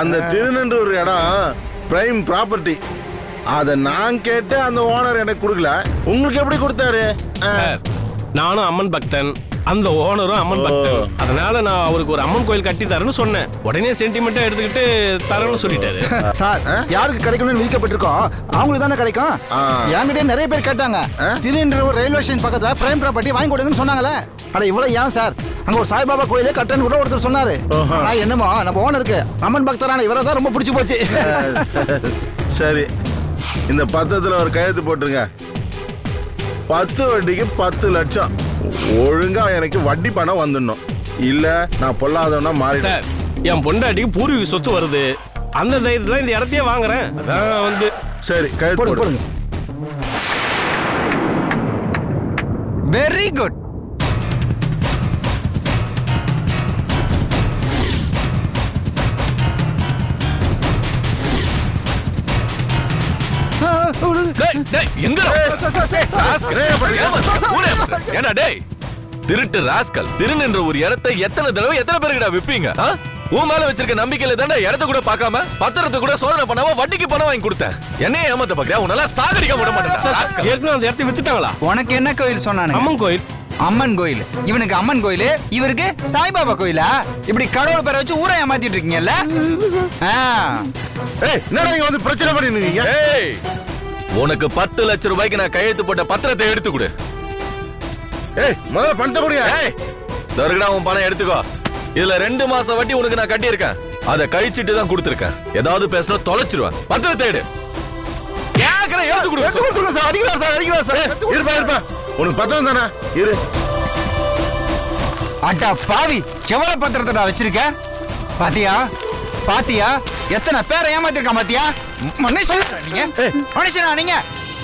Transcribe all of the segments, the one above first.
அந்த திருநென்ற ஒரு இடம் பிரைம் ப்ராப்பர்ட்டி. அத நான் கேட்டு அந்த ஓனர் எனக்கு கொடுக்கல, உங்களுக்கு எப்படி கொடுத்தாரு? சார், நானும் அம்மன் பக்தன், அந்த ஓனரும் அம்மன் பக்தன். அதனால நான் அவருக்கு ஒரு அம்மன் கோயில் கட்டி தரேன்னு சொன்னேன். உடனே சென்டிமெண்டா எடுத்துக்கிட்டு தரேன்னு சொல்லிட்டாரு. சார், யாருக்கு கிடைக்கணும்னு விதிக்கப்பட்டிருக்கோம் அவங்களுக்கு தானே கிடைக்கும். என்கிட்ட நிறைய பேர் கேட்டாங்க, திருநென்ற ஒரு ரயில்வே ஸ்டேஷன் பக்கத்துல பிரைம் ப்ராப்பர்ட்டி வாங்கி கொடுங்கன்னு சொன்னாங்களே. அட இவ்வளவு ஏன் சார், அங்க ஒரு சாய்பாபா கோயிலே கட்டன்னு கூட ஒருத்தர் சொன்னாரு. ஆனா என்னமோ நம்ம ஓனருக்கு அம்மன் பக்தரான இவரை தான் ரொம்ப பிடிச்சி போச்சு. சரி, இந்த பத்திரத்துல ஒரு கையெழுத்து போட்டுருங்க. 10 வட்டிக்கு 10 லட்சம். ஒழுங்கா எனக்கு வட்டி பணம் வந்துடணும், இல்ல நான் பொல்லாதவனா மாறி. சார், என் பொண்டாட்டிக்கு பூர்வீக சொத்து வருது, அந்த தைரியத்துல இந்த இடத்தையே வாங்குறேன். அதான் வந்து. சரி, கையெழுத்து போடுங்க. Very good. திருட்டு ராஸ்கல், திருநென்ற ஒரு இடத்தை எத்தனை தடவை எத்தனை பேருக்குடா விப்பீங்க? உன் மேல வச்சிருக்க நம்பிக்கையில தாண்டா இடத்த கூட பார்க்காம பத்திரத்தை கூட சோதனை பண்ணாம வட்டிக்கு பணம் வாங்கி கொடுத்தேன். என்னைய ஏமாத்த பாக்குறியா? உன்னால சாகடிக்க விட மாட்டேன். ஏற்கனவே அந்த இடத்தை வித்துட்டாங்களா? உனக்கு என்ன கோயில் சொன்னானு? அம்மன் கோயில். அம்மன் கோயில். இவனுக்கு அம்மன் கோயில், இவருக்கு சாய்பாபா கோயிலா? இப்படி கடவுள் பேரை வச்சு ஊரை ஏமாத்திட்டு இருக்கீங்கல்ல? என்னடா இங்க வந்து பிரச்சனை பண்ணிருக்கீங்க? உனக்கு 10 லட்சம் ரூபாய்க்கு நான் கையெழுத்து போட்ட பத்திரத்தை எடுத்து கொடு. முதல்ல பணத்தை கொடுங்க. தருகடா, உன் பணம் எடுத்துக்கோ. இதுல 2 மாசம் வட்டி உனக்கு நான் கட்டியிருக்கேன். அதை கழிச்சிட்டு தான் கொடுத்துருக்கேன். ஏதாவது பேசினா தொலைச்சிருவேன். பத்திரத்தை எடு. உனக்கு பத்திரம் தானே? இரு. அட்டா பாவி, எவ்வளவு பத்திரத்தை வச்சிருக்க? பாத்தியா பாத்தியா எத்தனை பேரை ஏமாத்திருக்கா? பாத்தியா? மனுஷனா நீங்க?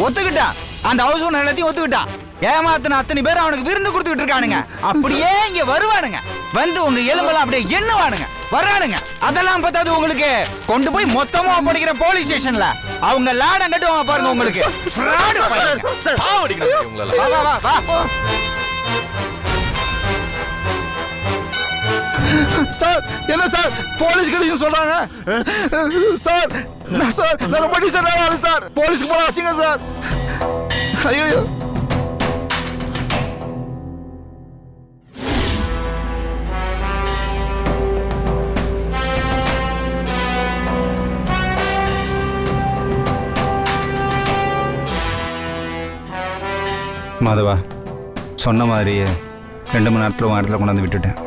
ஒத்துக்கிட்டான், அந்த ஹவுஸ் ஓனர் எல்லாத்தையும் ஒத்துக்கிட்டான். ஏமாத்தின அத்தனை பேர் அவனுக்கு விருந்து கொடுத்துக்கிட்டு இருக்கானுங்க. அப்படியே இங்க வருவானுங்க, வந்து உங்க எலும்பெல்லாம் அப்படியே எண்ணுவானுங்க, வர்றானுங்க. அதெல்லாம் பார்த்தாது உங்களுக்கு கொண்டு போய் மொத்தமா படிக்கிற போலீஸ் ஸ்டேஷன்ல அவங்க லாடம் கட்டுவாங்க பாருங்க. உங்களுக்கு சார், என்ன சார் போலீஸ் கிடைக்கும் சொல்றாங்க? சார், நான் ரொம்ப டீசன்ட் ஆளு சார். போலீஸ்க்கு போல அசிங்க சார். ஐயோ, மாதவா, சொன்ன மாதிரியே 2 மணி நேரத்தில் உன் இடத்துல கொண்டாந்து விட்டுட்டேன்.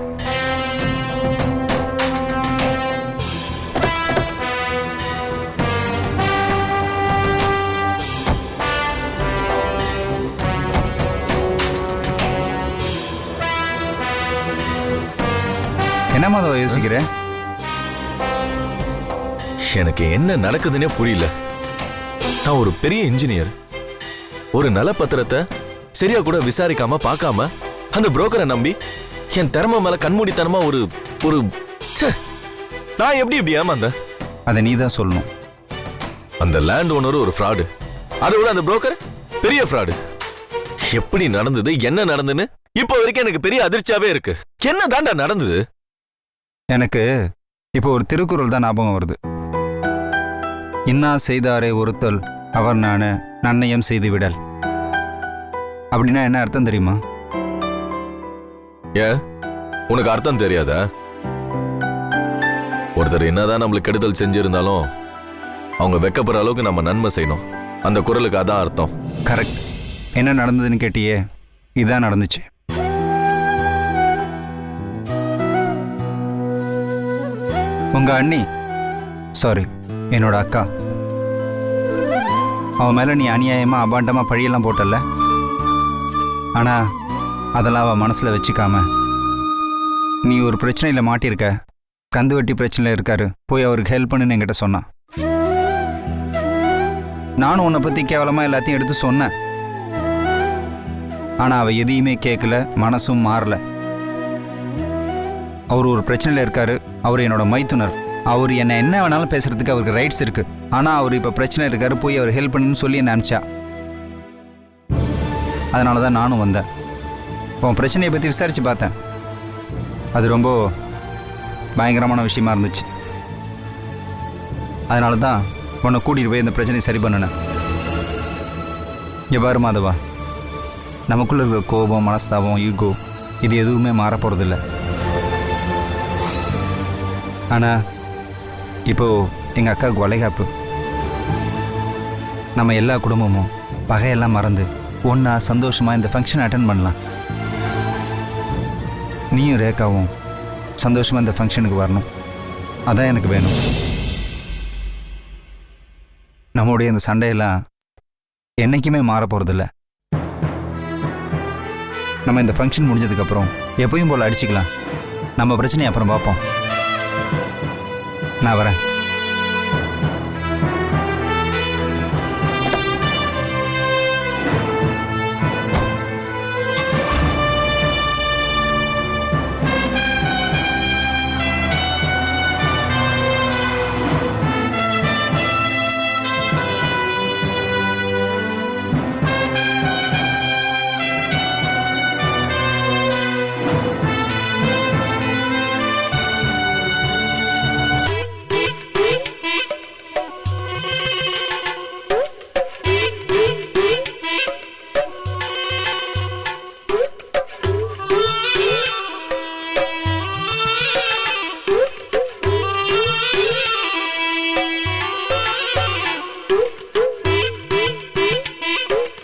என்ன மாதவா யோசிக்கிற? எனக்கு என்ன நடக்குதுன்னே புரியல. நான் ஒரு பெரிய இன்ஜினியர். ஒரு நல பத்திரத்தை சரியா கூட விசாரிக்காம பார்க்காம அந்த புரோக்கரை நம்பி என் திறமை மேல கண்மூடித்தனமா ஒரு நான் எப்படி இப்படி ஏமாந்த? அதை நீ தான் சொல்லணும். அந்த லேண்ட் ஓனர் ஒரு ஃப்ராடு, அதை விட அந்த புரோக்கர் பெரிய ஃப்ராடு. எப்படி நடந்தது, என்ன நடந்துன்னு இப்போ வரைக்கும் எனக்கு பெரிய அதிர்ச்சியாவே இருக்கு. என்ன தாண்டா நடந்தது? எனக்கு இப்போ ஒரு திருக்குறள் தான் ஞாபகம் வருது. இன்னா செய்தாரே ஒருத்தல் அவர் நானு நன்னயம் செய்து விடல். அப்படின்னா என்ன அர்த்தம் தெரியுமா? ஏன் உனக்கு அர்த்தம் தெரியாதா? ஒருத்தர் என்னதான் நம்மளுக்கு கெடுதல் செஞ்சிருந்தாலும் அவங்க வெக்கப்படுற அளவுக்கு நம்ம நன்மை செய்யணும். அந்த குறளுக்கு அதான் அர்த்தம். கரெக்ட். என்ன நடந்ததுன்னு கேட்டியே, இதான் நடந்துச்சு. உங்க அண்ணி, சாரி என்னோட அக்கா, அவன் மேல நீ அநியாயமா அபாண்டமா பழியெல்லாம் போட்டல. ஆனா அதெல்லாம் அவன் மனசுல வச்சுக்காம, நீ ஒரு பிரச்சனையில மாட்டிருக்க, கந்து வெட்டி பிரச்சனையில இருக்காரு, போய் அவருக்கு ஹெல்ப் பண்ணுன்னு என்கிட்ட சொன்னான். நானும் உன்னை பத்தி கேவலமா எல்லாத்தையும் எடுத்து சொன்னேன். ஆனா அவ எதையுமே கேட்கல, மனசும் மாறல. அவர் ஒரு பிரச்சனையில இருக்காரு, அவர் என்னோட மைத்துனர், அவர் என்ன என்ன வேணாலும் பேசுறதுக்கு அவருக்கு ரைட்ஸ் இருக்கு. ஆனா அவர் இப்ப பிரச்சனை இருக்காரு, போய் அவர் ஹெல்ப் பண்ணுன்னு சொல்லி என்ன அனுப்பிச்சா. அதனாலதான் நானும் வந்தேன். உன் பிரச்சனையை பத்தி விசாரிச்சு பார்த்தேன். அது ரொம்ப பயங்கரமான விஷயமா இருந்துச்சு. அதனால தான் உன்னை கூட்டிகிட்டு போய் இந்த பிரச்சனையை சரி பண்ணினேன். இங்கே பாரு மாதவா, நமக்குள்ள இருக்கிற கோபம், மனஸ்தாபம், ஈகோ இது எதுவுமே மாற போகிறதில்ல. ஆனால் இப்போது எங்கள் அக்காவுக்கு வளைகாப்பு. நம்ம எல்லா குடும்பமும் பகையெல்லாம் மறந்து ஒன்றா சந்தோஷமாக இந்த ஃபங்க்ஷன் அட்டன் பண்ணலாம். நீயும் ரேகாவும் சந்தோஷமாக இந்த ஃபங்க்ஷனுக்கு வரணும். அதான் எனக்கு வேணும். நம்முடைய இந்த சண்டையெல்லாம் என்றைக்குமே மாற போகிறதில்ல. நம்ம இந்த ஃபங்க்ஷன் முடிஞ்சதுக்கப்புறம் எப்பயும் போல் அடிச்சுக்கலாம். நம்ம பிரச்சனையை அப்புறம் பார்ப்போம். நான் வரேன்.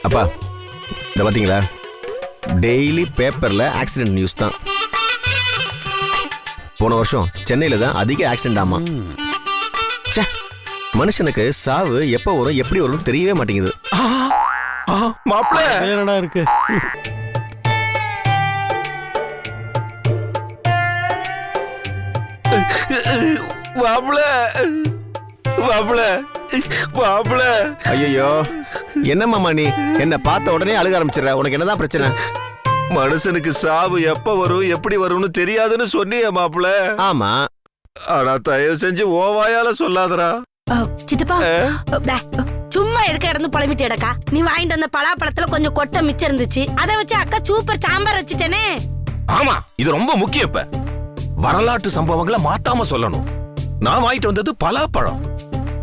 அப்பா இதை பார்த்தீங்களா, டெய்லி பேப்பரில் ஆக்சிடென்ட் நியூஸ் தான். போன வருஷம் சென்னையில் தான் அதிக ஆக்சிடென்ட் ஆமா. ச்சே, மனுஷனுக்கு சாவு எப்போ வரும் எப்படி வரும் தெரியவே மாட்டேங்குது. மாப்பிள்ள என்னடா இருக்கு? மாப்பிள்ள மாப்பிள்ள மாப்பிள்ள. ஐயோ என்ன மாமா நீ என்ன பார்த்த உடனே அழுக ஆரம்பிச்சிடற, உனக்கு என்னதான் பிரச்சனை? மனுஷனுக்கு சாவு எப்ப வரும் எப்படி வரும்னு தெரியாதுன்னு சொன்னிய மாப்பிள்ள. ஆமா, ஆனா தயவு செஞ்சு ஓவாயால சொல்லாதடா. சித்தப்பா, சும்மா இருக்க இருந்து புலம்பிட்டு இடக்கா. நீ வாங்கிட்டு வந்த பலாப்பழத்துல கொஞ்சம் கொட்டை மிச்சம் இருந்துச்சு, அதை வச்சு அக்கா சூப்பர் சாம்பார் வச்சுட்டேனே. ஆமா, இது ரொம்ப முக்கியம். இப்ப வரலாற்று சம்பவங்களை மாத்தாம சொல்லணும். நான் வாங்கிட்டு வந்தது பலாப்பழம்,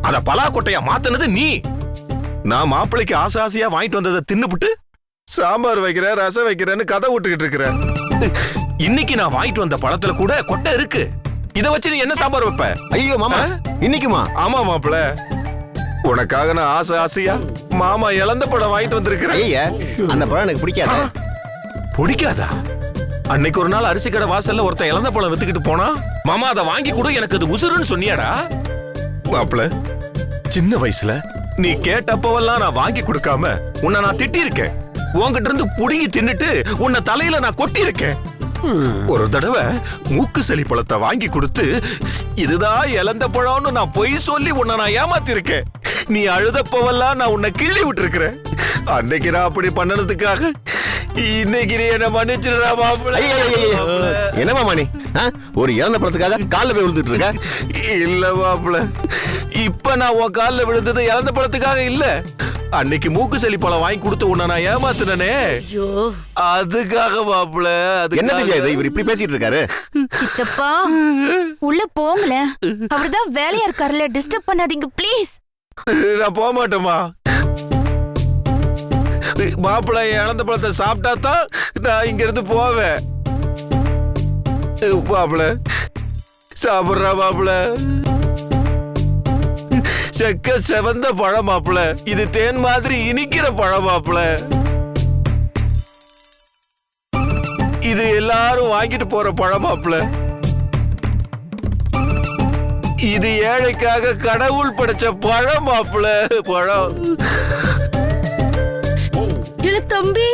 அத பலா கொட்டையா மாத்தினது நீ. நான் மாப்பிள்ளைக்கு ஆசை ஆசையா வாங்கிட்டு வந்ததை தின்னுபிட்டு சாம்பார் வைக்கிறேன் ரசம் வைக்கிறேன்னு கதை விட்டுக்கிட்டு இருக்கிறேன். இன்னைக்கு நான் வாங்கிட்டு வந்த பழத்துல கூட கொட்டை இருக்கு. இத வச்சு நீ என்ன சாம்பார் வைப்ப? ஐயோ மாமா இன்னைக்குமா? ஆமா மாப்பிள்ள, உனக்காக நான் ஆசை ஆசையா மாமா இழந்த பழம் வாங்கிட்டு வந்திருக்கிறேன். ஐயா அந்த பழம் எனக்கு பிடிக்காத. பிடிக்காதா? அன்னைக்கு ஒரு நாள் அரிசி கடை வாசல்ல ஒருத்தன் இழந்த பழம் வித்துக்கிட்டு போனா, மாமா அதை வாங்கி கூட எனக்கு அது உசுருன்னு சொன்னியாடா. மாப்பிள்ள, சின்ன வயசுல நீ கேட்டப்பவெல்லாம் நான் வாங்கி கொடுக்காம உன்னை நான் திட்டி இருக்கேன். உன்கிட்ட இருந்து புடுங்கி தின்னுட்டு உன்னை தலையில நான் கொட்டி இருக்கேன். ஒரு தடவை மூக்கு சளி பழத்தை வாங்கி கொடுத்து இதுதான் இழந்த பழம்னு நான் பொய் சொல்லி உன்னை நான் ஏமாத்தி இருக்கேன். நீ அழுதப்பவெல்லாம் நான் உன்னை கிள்ளி விட்டு இருக்கிறேன். அன்னைக்கு நான் அப்படி பண்ணதுக்காக இன்னைக்கு நீ என்ன மன்னிச்சிடுறா மாப்பிள்ள. என்ன மாமா நீ ஒரு இறந்த பழத்துக்காக காலில் போய் விழுந்துட்டு இருக்க? இல்ல மாப்பிள்ள, இப்ப நான் உன் காலில் விழுந்தது இறந்த பழத்துக்காக இல்ல, அன்னைக்கு மூக்கு சளி பழம் வாங்கி கொடுத்து உன்னை நான் ஏமாத்தினே அதுக்காக மாப்பிள்ள. என்ன தெரியாது இவர் இப்படி பேசிட்டு இருக்காரு? சித்தப்பா உள்ள போங்களேன், அவர்தான் வேலையா இருக்காருல்ல, டிஸ்டர்ப் பண்ணாதீங்க ப்ளீஸ். நான் போக மாட்டேமா மாப்பிள்ள. இழந்த பழத்தை சாப்பிட்டா தான் நான் இங்க இருந்து போவேன். மாப்பிள்ள சாப்பிடுறா மாப்பிள்ள. செக்க செவந்த பழம் மாப்பிள்ள, இது தேன் மாதிரி இனிக்கிற பழம் மாப்பிள்ள. இது எல்லாரும் வாங்கிட்டு போற பழம் மாப்பிள்ள. இது ஏழைக்காக கடவுள் படைச்ச பழம் மாப்பிள்ள. பழம் இல்ல தம்பி,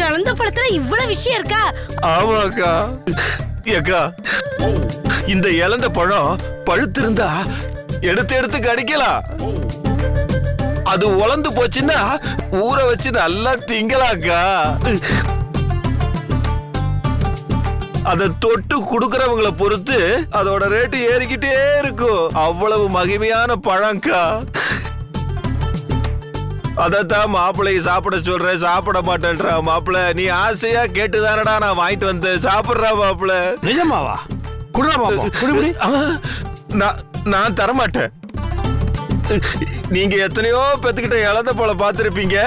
இழந்த பழத்துல இவ்வளவு விஷயம் இருக்கா? ஆமாக்கா. ஏக்கா, இந்த இழந்த பழம் பழுத்திருந்தா எடுத்து எடுத்து கடிக்கலாம். அது உலர்ந்து போச்சுன்னா ஊற வச்சு நல்லா திங்கலாக்கா. அதை தொட்டு குடுக்கறவங்களை பொறுத்து அதோட ரேட்டு ஏறிக்கிட்டே இருக்கும். அவ்வளவு மகிமையான பழம்க்கா. அதத்தான் மாப்பிள்ளையை சாப்பிட சொல்றேன், சாப்பிட மாட்டேன்றா. மாப்பிள்ள நீ ஆசையா கேட்டுதானடா நான் வாங்கிட்டு வந்தேன். சாப்பிடுறா மாப்பிள்ள. நிஜமாவா? குடுறா பாப்போம் குடி குடி நான் தரமாட்டேன். நீங்க எத்தனையோ பெத்துக்கிட்ட இழந்த பழம் பார்த்திருப்பீங்க,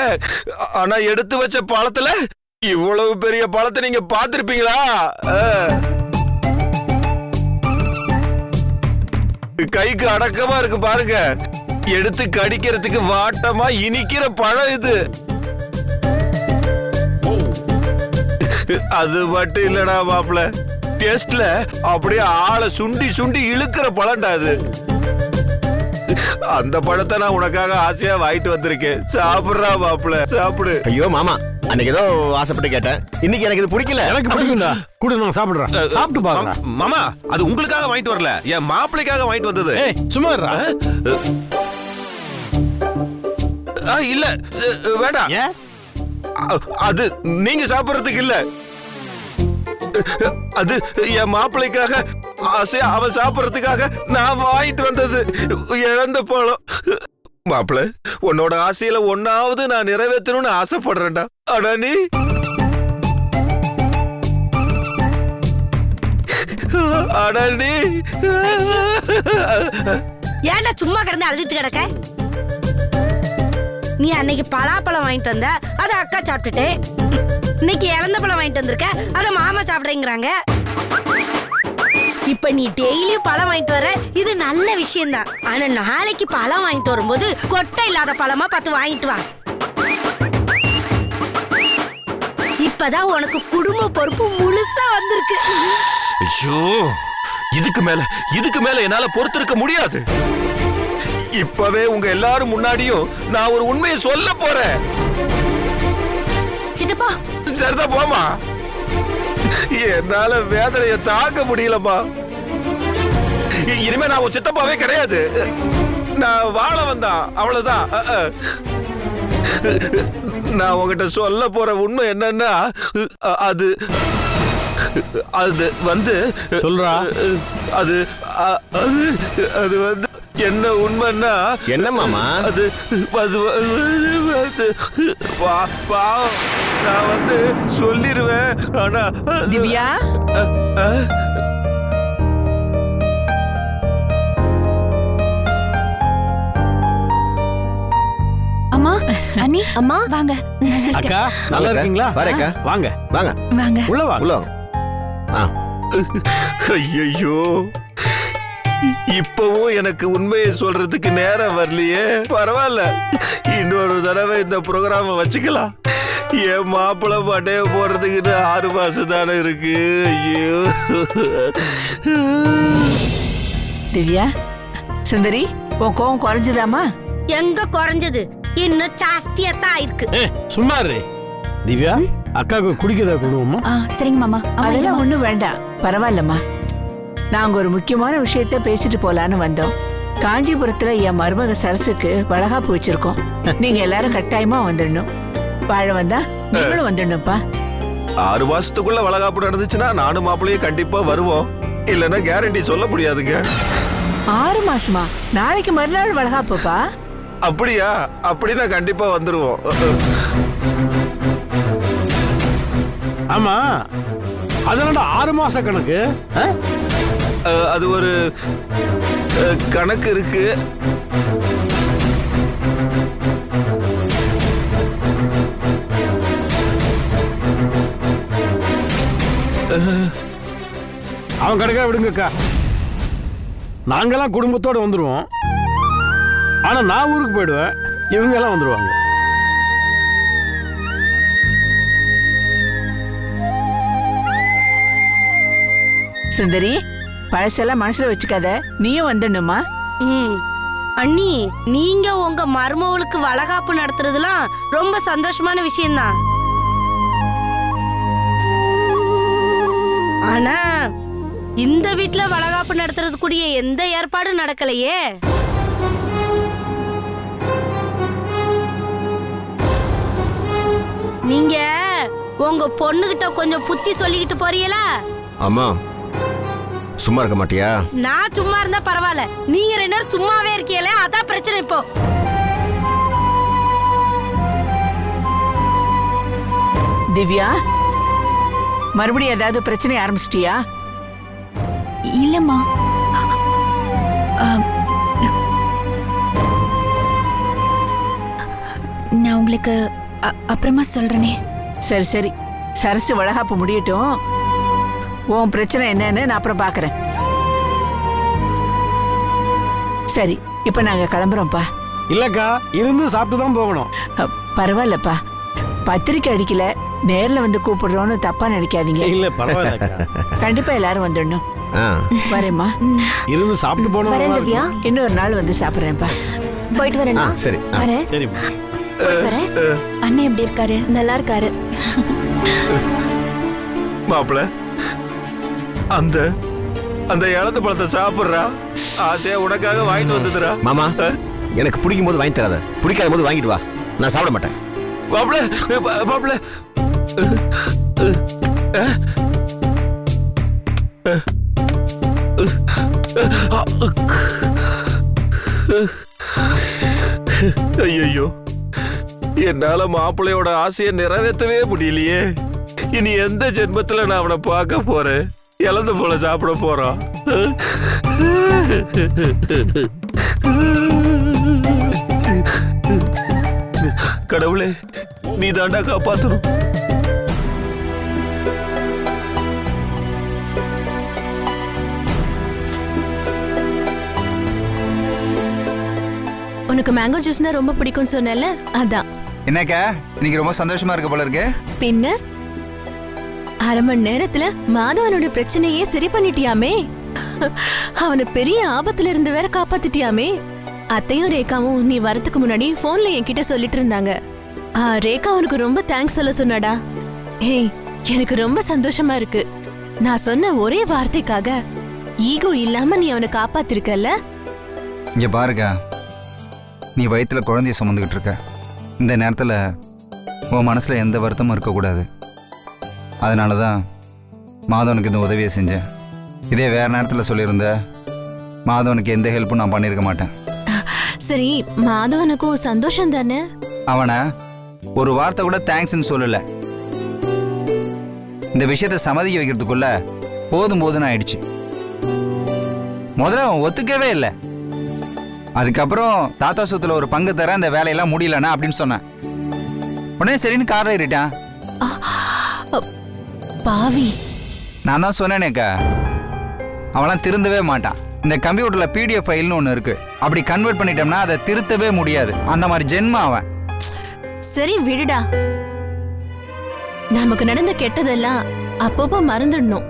ஆனா எடுத்து வச்ச பழத்துல இவ்வளவு பெரிய பழத்தை நீங்க பார்த்திருப்பீங்களா? கைக்கு அடக்கமா இருக்கு பாருங்க, எடுத்து கடிக்கிறதுக்கு வாட்டமா இனிக்கிற பழம் இது. அது மட்டும் இல்லடா மாப்ள, டேஸ்ட்ல அப்படியே ஆளை சுண்டி சுண்டி இழுக்கிற பழம்டா அது. அந்த பழத்தை நான் உனக்காக ஆசையா வாங்கிட்டு வந்திருக்கேன். சாப்பிடுறா மாப்ள, சாப்பிடு. ஐயோ மாமா, அன்னைக்கு ஏதோ ஆசைப்பட்டு கேட்டேன், இன்னைக்கு எனக்கு இது பிடிக்கல. எனக்கு பிடிக்கும்டா, குடு நான் சாப்பிடுறேன். சாப்பிட்டு பாருங்க மாமா, அது உங்களுக்காக வாங்கிட்டு வரல, என் மாப்பிளைக்காக வாங்கிட்டு வந்தது. ஏய் சும்மா இருடா. இல்ல வேண்டாம், ஏன்? அது நீங்க சாப்பிடுறதுக்கு இல்ல, அது என் மாப்பிளைக்காக ஆசையா அவன் சாப்பிடுறதுக்காக நான் வாங்கிட்டு வந்தது இழந்த பழம். மாப்பிள, உன்னோட ஆசையில ஒன்னாவது நான் நிறைவேற்றணும்னு ஆசைப்படுறேன்டா. ஆனா நீ ஏன்டா சும்மா கிடந்து அழுதுட்டு கிடக்க? நீ அன்னைக்கு பலாப்பழம் வாங்கிட்டு வந்த, அத அக்கா சாப்பிட்டுட்டு, இன்னைக்கு இழந்த பழம் வாங்கிட்டு வந்திருக்க, அத மாமா சாப்பிடுறேங்கிறாங்க. இப்ப நீ டெய்லி பழம் வாங்கிட்டு வர, இது நல்ல விஷயம் தான். ஆனா நாளைக்கு பழம் வாங்கிட்டு வரும்போது கொட்டை இல்லாத பழமா பார்த்து வாங்கிட்டு வா. இப்பதான் உனக்கு குடும்ப பொறுப்பு முழுசா வந்திருக்கு. ஐயோ, இதுக்கு மேல என்னால பொறுத்திருக்க முடியாது. இப்பவே உங்க எல்லாரும் முன்னாடியும் நான் ஒரு உண்மையை சொல்ல போறேன். சித்தப்பா சரிதான், போமா. என்னால வேதனையை தாங்க முடியலம்மா. இனிமே நான் உன் சித்தப்பாவே கிடையாது. நான் வாழ வந்தான், அவ்வளவுதான். நான் உங்ககிட்ட சொல்ல போற உண்மை என்னன்னா, அது அது வந்து சொல்றா. அது அது வந்து என்ன உண்மைன்னா, என்ன மாமா? அது பாவம், நான் வந்து சொல்லிருவேன். ஆனா திவ்யா, அம்மா அண்ணி அம்மா வாங்க. அக்கா நல்லா இருக்கீங்களா? வரேக்கா. வாங்க வாங்க வாங்க உள்ள வாங்க. உள்ள வாங்க. ஐயோ, இப்பவும் எனக்கு உண்மையை சொல்றதுக்கு நேரம் வரலையே. பரவாயில்ல, இன்னொரு தடவை இந்த ப்ரோக்ராம வச்சுக்கலாம். என் மாப்பிள்ளை பண்டைய போறதுக்கு 6 மாசம் தானே இருக்கு. ஐயோ திவ்யா, சுந்தரி, உன் கோவம் குறைஞ்சதாமா? எங்க குறைஞ்சது, இன்னும் ஜாஸ்தியா தான் இருக்கு. ஏய் சும்மா இரு. திவ்யா, அக்காவுக்கு குடிக்கதா கொடுவோமா? சரிங்க மாமா. அதெல்லாம் ஒண்ணும் வேண்டாம், பரவாயில்லம்மா. நாங்க ஒரு முக்கியமான விஷயத்த பேசிட்டு போலான்னு வந்தோம். காஞ்சிபுரத்துல என் மருமக சரசுக்கு வளகாப்பு வச்சிருக்கோம். நீங்க எல்லாரும் கட்டாயமா வந்துடணும். வாழ வந்தா நீங்களும் வந்துடணும்ப்பா. 6 மாசத்துக்குள்ள வளகாப்பு நடந்துச்சுன்னா நானும் மாப்பிள்ளையும் கண்டிப்பா வருவோம். இல்லைன்னா கேரண்டி சொல்ல முடியாதுங்க. 6 மாசமா? நாளைக்கு மறுநாள் வளகாப்புப்பா. அப்படியா? அப்படின்னா கண்டிப்பா வந்துருவோம். ஆமா, அதனால 6 மாச கணக்கு. அது ஒரு கணக்கு இருக்கு. அவன் கணக்கா விடுங்கக்கா. நாங்கெல்லாம் குடும்பத்தோட வந்துருவோம். ஆனா நான் ஊருக்கு போயிடுவேன், இவங்க எல்லாம் வந்துருவாங்க. சுந்தரி, பழசெல்லாம் மனசுல வச்சுக்காத, நீயும் வந்துடணுமா? அண்ணி, நீங்க உங்க மருமவளுக்கு வளகாப்பு நடத்துறதுலாம் ரொம்ப சந்தோஷமான விஷயம்தான். ஆனா இந்த வீட்ல வளகாப்பு நடத்துறதுக்குரிய எந்த ஏற்பாடும் நடக்கலையே. நீங்க உங்க பொண்ணுகிட்ட கொஞ்சம் புத்தி சொல்லிக்கிட்டு போறீங்களா? அம்மா, சும்மா இருக்க மாட்டியா? நான் சும்மா இருந்தா பரவாயில்ல, நீங்க 2 பேரும் சும்மாவே இருக்கீங்களே, அதான் பிரச்சனை இப்போ. திவ்யா, மறுபடியும் ஏதாவது பிரச்சனை ஆரம்பிச்சிட்டியா? இல்லம்மா. நான் உங்களுக்கு அப்புறமா சொல்றேனே. சரி சரி, சரசு வளகாப்பு முடியட்டும். உன் பிரச்சனை என்னன்னு நான் அப்புறம் பார்க்கறேன். சரி, இப்ப நாங்க கிளம்புறோம்ப்பா. இல்லக்கா, இருந்து சாப்பிட்டு தான் போகணும். பரவாயில்லப்பா, பத்திரிக்கை அடிக்கல, நேர்ல வந்து கூப்பிடுறோன்னு தப்பா நினைக்காதீங்க. இல்ல பரவாயில்லக்கா. கண்டிப்பா எல்லாரும் வந்துடணும். வரேம்மா. இருந்து சாப்பிட்டு போனோம். இன்னொரு நாள் வந்து சாப்பிடுறேன்ப்பா. போயிட்டு வரேன். சரி வரேன். சரிம்மா. அண்ணன் எப்படி இருக்காரு? நல்லா இருக்காரு. மாப்பிள, அந்த அந்த இழந்த பழத்தை சாப்பிடுறா, ஆசையா உனக்காக வாங்கிட்டு வந்துதுரா. மாமா, எனக்கு பிடிக்கும் போது வாங்கி தராத, பிடிக்காத போது வாங்கிட்டு வா, நான் சாப்பிட மாட்டேன். மாப்பிள மாப்பிள, ஐயோ, என்னால மாப்பிள்ளையோட ஆசையை நிறைவேற்றவே முடியலையே. இனி எந்த ஜென்மத்துல நான் அவனை பார்க்க போறேன்? இழந்த போல சாப்பிட போறான். கடவுளே, நீ தாண்டா காப்பாத்தணும். உனக்கு மேங்கோ ஜூஸ்னா ரொம்ப பிடிக்கும் சொன்னல, அதான். என்னக்கா இன்னைக்கு ரொம்ப சந்தோஷமா இருக்க போல இருக்கு. பின்ன அரை மணி நேரத்துல மாதவனோட பிரச்சனையே சரி பண்ணிட்டியாமே. அவனை பெரிய ஆபத்துல இருந்து வேற காப்பாத்திட்டியாமே. அத்தையும் ரேகாவும் நீ வரதுக்கு முன்னாடி போன்ல என்கிட்ட சொல்லிட்டு இருந்தாங்க. ரேகா உனக்கு ரொம்ப தேங்க்ஸ் சொல்ல சொன்னாடா. ஏய், எனக்கு ரொம்ப சந்தோஷமா இருக்கு. நான் சொன்ன ஒரே வார்த்தைக்காக ஈகோ இல்லாம நீ அவனை காப்பாத்திருக்கல. இங்க பாருக்கா, நீ வயிற்றுல குழந்தைய சுமந்துக்கிட்டு இருக்க. இந்த நேரத்தில் உன் மனசில் எந்த வருத்தமும் இருக்கக்கூடாது. அதனால தான் மாதவனுக்கு இந்த உதவியை செஞ்சேன். இதே வேற நேரத்தில் சொல்லியிருந்த மாதவனுக்கு எந்த ஹெல்ப்பும் நான் பண்ணியிருக்க மாட்டேன். சரி, மாதவனுக்கும் சந்தோஷம் தானே? அவனை ஒரு வார்த்தை கூட தேங்க்ஸ்ன்னு சொல்லலை. இந்த விஷயத்தை சம்மதிக்க வைக்கிறதுக்குள்ள போதும் போதுன்னு ஆயிடுச்சு. முதல்ல அவன் ஒத்துக்கவே இல்லை. அதுக்கப்புறம் தாத்தா சொத்துல ஒரு பங்கு தர அந்த வேலையெல்லாம் முடியலண்ணா அப்படின்னு சொன்னேன். உடனே சரின்னு கார் ஏறிட்டான். பாவி, நான் தான் சொன்னேனேக்கா, அவன்லாம் திருந்தவே மாட்டான். இந்த கம்ப்யூட்டர்ல PDF ஃபைல்னு ஒன்று இருக்கு, அப்படி கன்வெர்ட் பண்ணிட்டோம்னா அதை திருத்தவே முடியாது. அந்த மாதிரி ஜென்ம அவன். சரி விடுடா. நமக்கு நடந்த கெட்டதெல்லாம் அப்பப்போ மறந்துடணும்.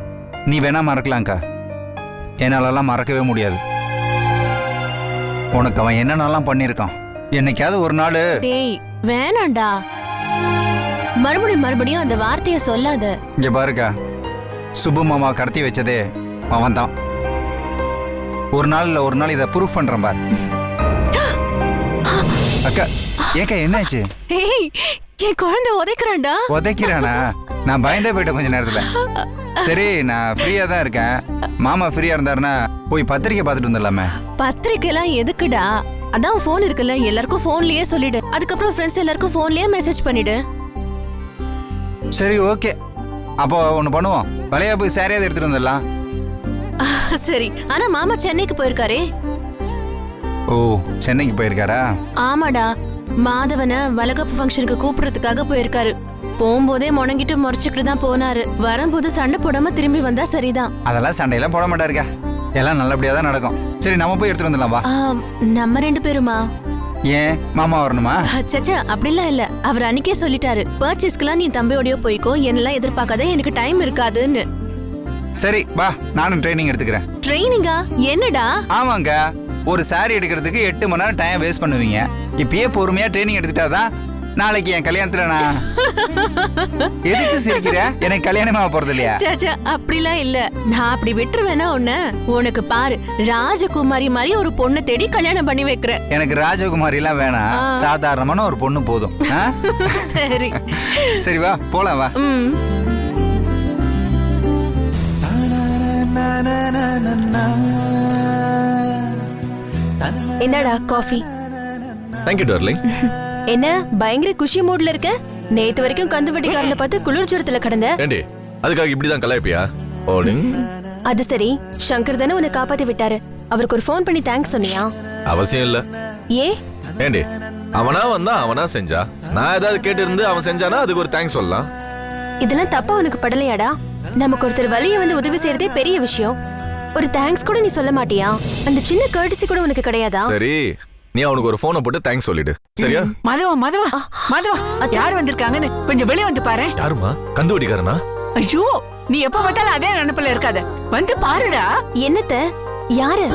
நீ வேணா மறக்கலாம்க்கா, என்னாலலாம் மறக்கவே முடியாது. உனக்கு அவன் என்னென்னலாம் பண்ணியிருக்கான். என்னைக்காவது ஒரு நாள். டேய் வேணாண்டா, மறுபடியும் அந்த வார்த்தைய சொல்லாத. இங்க பாருக்கா, சுப்பு மாமா கடத்தி வச்சதே அவன் தான். ஒரு நாள் இல்ல ஒரு நாள் இதை ப்ரூஃப் பண்றேன் பார். அக்கா, ஏக்கா என்னாச்சு? ஏய், என் குழந்தை உதைக்கிறான்டா. உதைக்கிறானா? நான் பயந்தே போயிட்டேன் கொஞ்ச நேரத்துல. சரி, நான் ஃப்ரீயா தான் இருக்கேன். மாமா ஃப்ரீயா இருந்தாருன்னா போய் பத்திரிக்கை பார்த்துட்டு வந்துடலாமே. பத்திரிக்கை எல்லாம் எதுக்குடா? அதான் போன் இருக்குல்ல, எல்லாருக்கும் போன்லயே சொல்லிடு. அதுக்கப்புறம் ஃப்ரெண்ட்ஸ் எல்லாருக்கும் போன்லயே மெசேஜ் பண்ணிடு. சரி ஓகே, அப்போ ஒன்று பண்ணுவோம், வளையா போய் சாரியாவது எடுத்துட்டு வந்துடலாம். சரி, ஆனா மாமா சென்னைக்கு போயிருக்காரே. ஓ, சென்னைக்கு போயிருக்காரா? ஆமாடா, மாதவனை வளகாப்பு ஃபங்க்ஷனுக்கு கூப்பிடுறதுக்காக போயிருக்காரு. போகும்போதே முணங்கிட்டு முறைச்சுக்கிட்டு தான் போனாரு. வரும்போது சண்டை போடாம திரும்பி வந்தா சரிதான். அதெல்லாம் சண்டையெல்லாம் போட மாட்டாருக்கா, எல்லாம் நல்லபடியா தான் நடக்கும். சரி, நம்ம போய் எடுத்துட்டு வந்துடலாம் வா. நம்ம 2 பேருமா? ஏன் மாமா வரணுமா? சச்சா, அப்படிலாம் இல்ல. அவர் அன்னைக்கே சொல்லிட்டாரு, பர்ச்சேஸ்க்குலாம் நீ தம்பியோடய போய்க்கோ, என்னெல்லாம் எதிர்பார்க்காத, எனக்கு டைம் இருக்காதுன்னு. சரி வா, நானும் ட்ரைனிங் எடுத்துக்கிறேன். ட்ரைனிங்கா? என்னடா? ஆமாங்க, ஒரு சாரி எடுக்கிறதுக்கு 8 மணி நேரம் டைம் வேஸ்ட் பண்ணுவீங்க. இப்பயே பொறுமையா ட்ரைனிங் எடுத்துட்டாதான் நாளைக்கு என் கல்யாணத்துல நான். எதுக்கு சிரிக்கிற? எனக்கு கல்யாணமாக போறது இல்லையா? சச்சா, அப்படிலாம் இல்ல. நான் அப்படி விட்டுருவேனா உன்ன? உனக்கு பாரு, ராஜகுமாரி மாதிரி ஒரு பொண்ணு தேடி கல்யாணம் பண்ணி வைக்கிறேன். எனக்கு ராஜகுமாரி எல்லாம் வேணாம், சாதாரணமான ஒரு பொண்ணு போதும். சரி சரி வா போலாம் வா. என்னடா காஃபி? Thank you darling. என்ன பயங்கர குஷி மூட்ல இருக்க? நேத்து வரைக்கும் கந்து வட்டிக்காரனை பார்த்து குளிர் ஜுரத்துல கடந்த. ஏண்டி அதுக்காக இப்படிதான் கலாய்ப்பியா? ஓலிங் அது சரி, சங்கர் தானே உன்னை காப்பாத்தி விட்டாரு. அவருக்கு ஒரு ஃபோன் பண்ணி தேங்க்ஸ் சொன்னியா? அவசியம் இல்ல. ஏ ஏண்டி, அவனா வந்தா அவனா செஞ்சா, நான் ஏதாவது கேட்டு இருந்து அவன் செஞ்சானா அதுக்கு ஒரு தேங்க்ஸ் சொல்லலாம். இதெல்லாம் தப்பா உனக்கு படலையாடா? நமக்கு ஒருத்தர் வழிய வந்து உதவி செய்யறதே பெரிய விஷயம். ஒரு தேங்க்ஸ் கூட நீ சொல்ல மாட்டியா? அந்த சின்ன கர்டிசி கூட உனக்கு கிடையாதா? சரி, நீ அவனுக்கு ஒரு போனை போட்டு தேங்க்ஸ் சொல்லிடு, சரியா? மாதவா மாதவா மாதவா, யார் வந்திருக்காங்கன்னு கொஞ்சம் வெளிய வந்து பாரு. யாருமா? கந்துவடிக்காரனா? ஐயோ, நீ எப்ப பார்த்தாலும் அதே நினைப்புல இருக்காத, வந்து பாருடா. என்னத்த? யாரு?